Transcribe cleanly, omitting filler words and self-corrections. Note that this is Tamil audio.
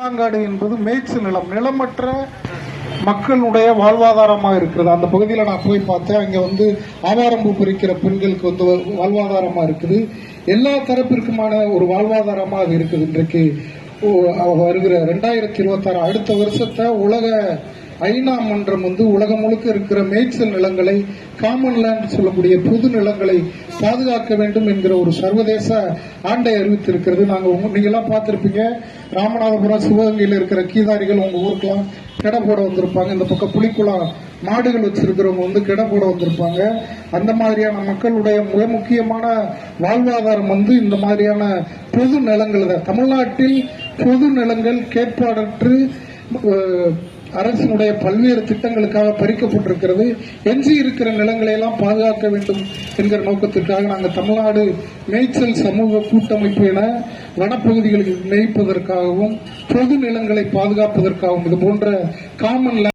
பல்லாங்காடு என்பது மேய்ச்சல் நிலமற்ற மக்களுடைய வாழ்வாதாரமாக இருக்கிறது. அந்த பகுதியில் நான் போய் பார்த்தேன். அங்கே ஆவாரம்பூ பறிக்கிற பெண்களுக்கு வாழ்வாதாரமாக இருக்குது. எல்லா தரப்பிற்குமான ஒரு வாழ்வாதாரமாக அது இருக்குது. இன்றைக்கு வருகிற 2026 அடுத்த வருஷத்தை உலக ஐநா மன்றம் உலகம் முழுக்க இருக்கிற மேய்ச்சல் நிலங்களை, காமன் லேண்ட் சொல்லக்கூடிய பொது நிலங்களை பாதுகாக்க வேண்டும் என்கிற ஒரு சர்வதேச ஆண்டை அறிவித்திருக்கிறது. நீங்கெல்லாம் பார்த்திருப்பீங்க. ராமநாதபுரம், சிவகங்கையில் இருக்கிற கீதாரிகள் உங்க ஊருக்கெல்லாம் கெடை போட வந்திருப்பாங்க. இந்த பக்கம் புலிக்குளம் மாடுகள் வச்சிருக்கிறவங்க கெடை போட வந்திருப்பாங்க. அந்த மாதிரியான மக்களுடைய மிக முக்கியமான வாழ்வாதாரம் இந்த மாதிரியான பொது நிலங்கள் தான். தமிழ்நாட்டில் பொது நிலங்கள் கேட்பாடற்று அரசினுடைய பல்வேறு திட்டங்களுக்காக பறிக்கப்பட்டிருக்கிறது. எஞ்சி இருக்கிற நிலங்களை எல்லாம் பாதுகாக்க வேண்டும் என்கிற நோக்கத்திற்காக நாங்கள் தமிழ்நாடு மேய்ச்சல் சமூக கூட்டமைப்பு என வனப்பகுதிகளில் மேய்ப்பதற்காகவும் பொது நிலங்களை பாதுகாப்பதற்காகவும் இது போன்ற காமன்